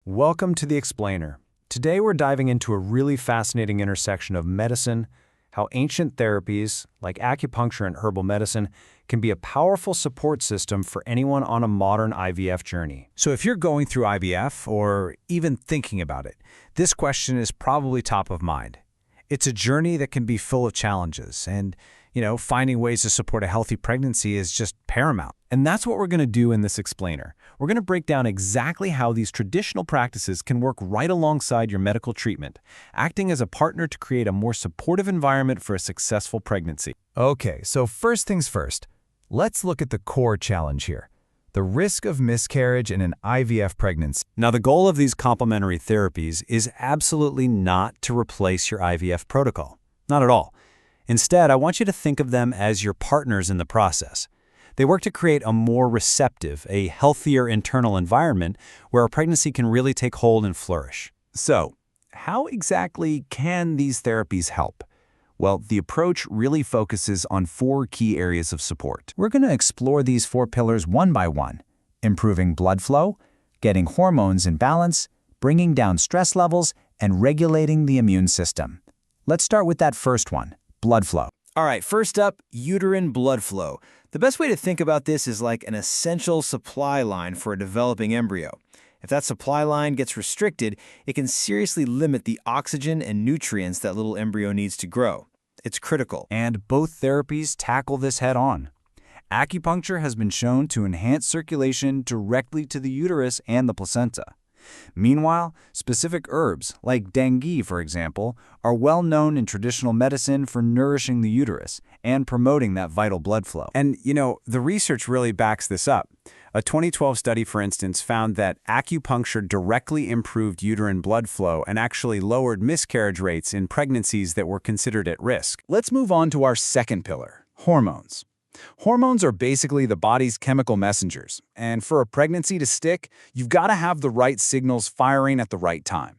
Welcome to The Explainer. Today we're diving into a really fascinating intersection of medicine, how ancient therapies, like acupuncture and herbal medicine, can be a powerful support system for anyone on a modern IVF journey. So if you're going through IVF or even thinking about it, this question is probably top of mind. It's a journey that can be full of challenges, and finding ways to support a healthy pregnancy is just paramount. And that's what we're going to do in this explainer. We're going to break down exactly how these traditional practices can work right alongside your medical treatment, acting as a partner to create a more supportive environment for a successful pregnancy. Okay, so first things first, let's look at the core challenge here, the risk of miscarriage in an IVF pregnancy. Now, the goal of these complementary therapies is absolutely not to replace your IVF protocol. Not at all. Instead, I want you to think of them as your partners in the process. They work to create a more receptive, a healthier internal environment where a pregnancy can really take hold and flourish. So, how exactly can these therapies help? Well, the approach really focuses on 4 key areas of support. We're going to explore these 4 pillars one by one: improving blood flow, getting hormones in balance, bringing down stress levels, and regulating the immune system. Let's start with that first one, blood flow. All right, first up, uterine blood flow. The best way to think about this is like an essential supply line for a developing embryo. If that supply line gets restricted, it can seriously limit the oxygen and nutrients that little embryo needs to grow. It's critical. And both therapies tackle this head-on. Acupuncture has been shown to enhance circulation directly to the uterus and the placenta. Meanwhile, specific herbs, like dengue, for example, are well known in traditional medicine for nourishing the uterus and promoting that vital blood flow. And, the research really backs this up. A 2012 study, for instance, found that acupuncture directly improved uterine blood flow and actually lowered miscarriage rates in pregnancies that were considered at risk. Let's move on to our second pillar, hormones. Hormones are basically the body's chemical messengers, and for a pregnancy to stick, you've got to have the right signals firing at the right time.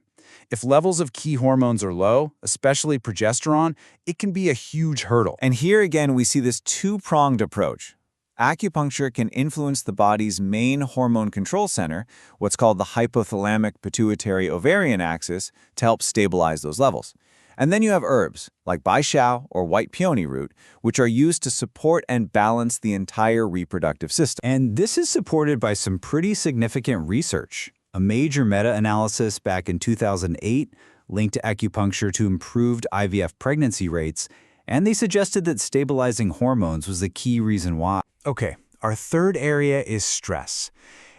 If levels of key hormones are low, especially progesterone, it can be a huge hurdle. And here again, we see this two-pronged approach. Acupuncture can influence the body's main hormone control center, what's called the hypothalamic-pituitary-ovarian axis, to help stabilize those levels. And then you have herbs, like Bai Xiao or white peony root, which are used to support and balance the entire reproductive system. And this is supported by some pretty significant research. A major meta-analysis back in 2008 linked acupuncture to improved IVF pregnancy rates, and they suggested that stabilizing hormones was the key reason why. Okay, our third area is stress.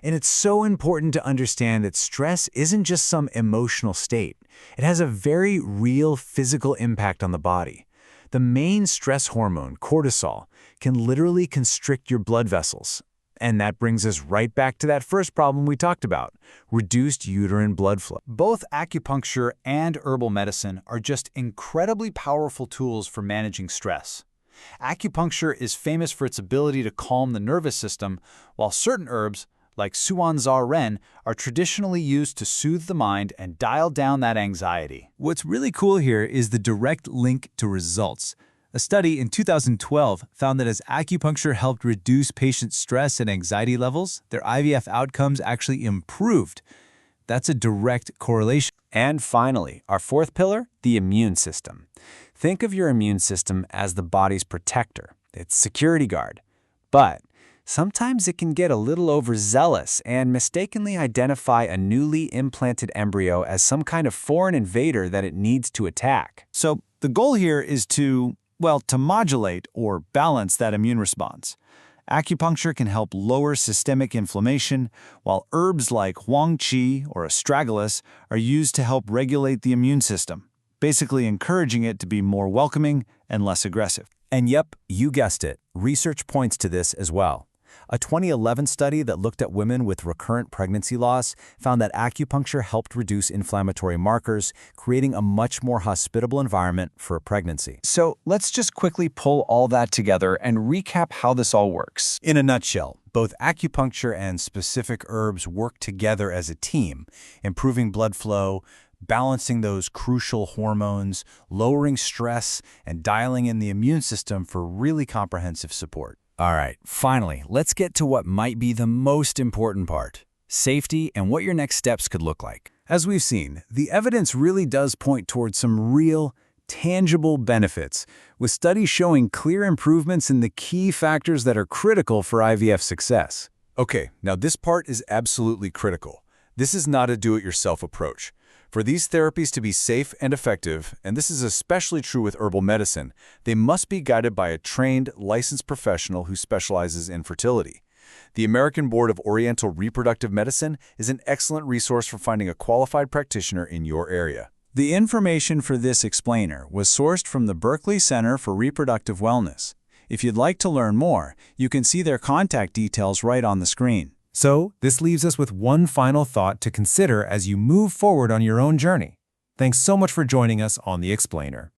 And it's so important to understand that stress isn't just some emotional state. It has a very real physical impact on the body. The main stress hormone, cortisol, can literally constrict your blood vessels. And that brings us right back to that first problem we talked about, reduced uterine blood flow. Both acupuncture and herbal medicine are just incredibly powerful tools for managing stress. Acupuncture is famous for its ability to calm the nervous system, while certain herbs, like Suanzar Ren, are traditionally used to soothe the mind and dial down that anxiety. What's really cool here is the direct link to results. A study in 2012 found that as acupuncture helped reduce patients' stress and anxiety levels, their IVF outcomes actually improved. That's a direct correlation. And finally, our fourth pillar, the immune system. Think of your immune system as the body's protector, its security guard. But sometimes it can get a little overzealous and mistakenly identify a newly implanted embryo as some kind of foreign invader that it needs to attack. So the goal here is to modulate or balance that immune response. Acupuncture can help lower systemic inflammation, while herbs like Huang Qi or astragalus are used to help regulate the immune system, basically encouraging it to be more welcoming and less aggressive. And yep, you guessed it, research points to this as well. A 2011 study that looked at women with recurrent pregnancy loss found that acupuncture helped reduce inflammatory markers, creating a much more hospitable environment for a pregnancy. So let's just quickly pull all that together and recap how this all works. In a nutshell, both acupuncture and specific herbs work together as a team, improving blood flow, balancing those crucial hormones, lowering stress, and dialing in the immune system for really comprehensive support. All right, finally, let's get to what might be the most important part, safety, and what your next steps could look like. As we've seen, the evidence really does point towards some real, tangible benefits, with studies showing clear improvements in the key factors that are critical for IVF success. Okay, now this part is absolutely critical. This is not a do-it-yourself approach. For these therapies to be safe and effective, and this is especially true with herbal medicine, they must be guided by a trained, licensed professional who specializes in fertility. The American Board of Oriental Reproductive Medicine is an excellent resource for finding a qualified practitioner in your area. The information for this explainer was sourced from the Berkeley Center for Reproductive Wellness. If you'd like to learn more, you can see their contact details right on the screen. So, this leaves us with one final thought to consider as you move forward on your own journey. Thanks so much for joining us on The Explainer.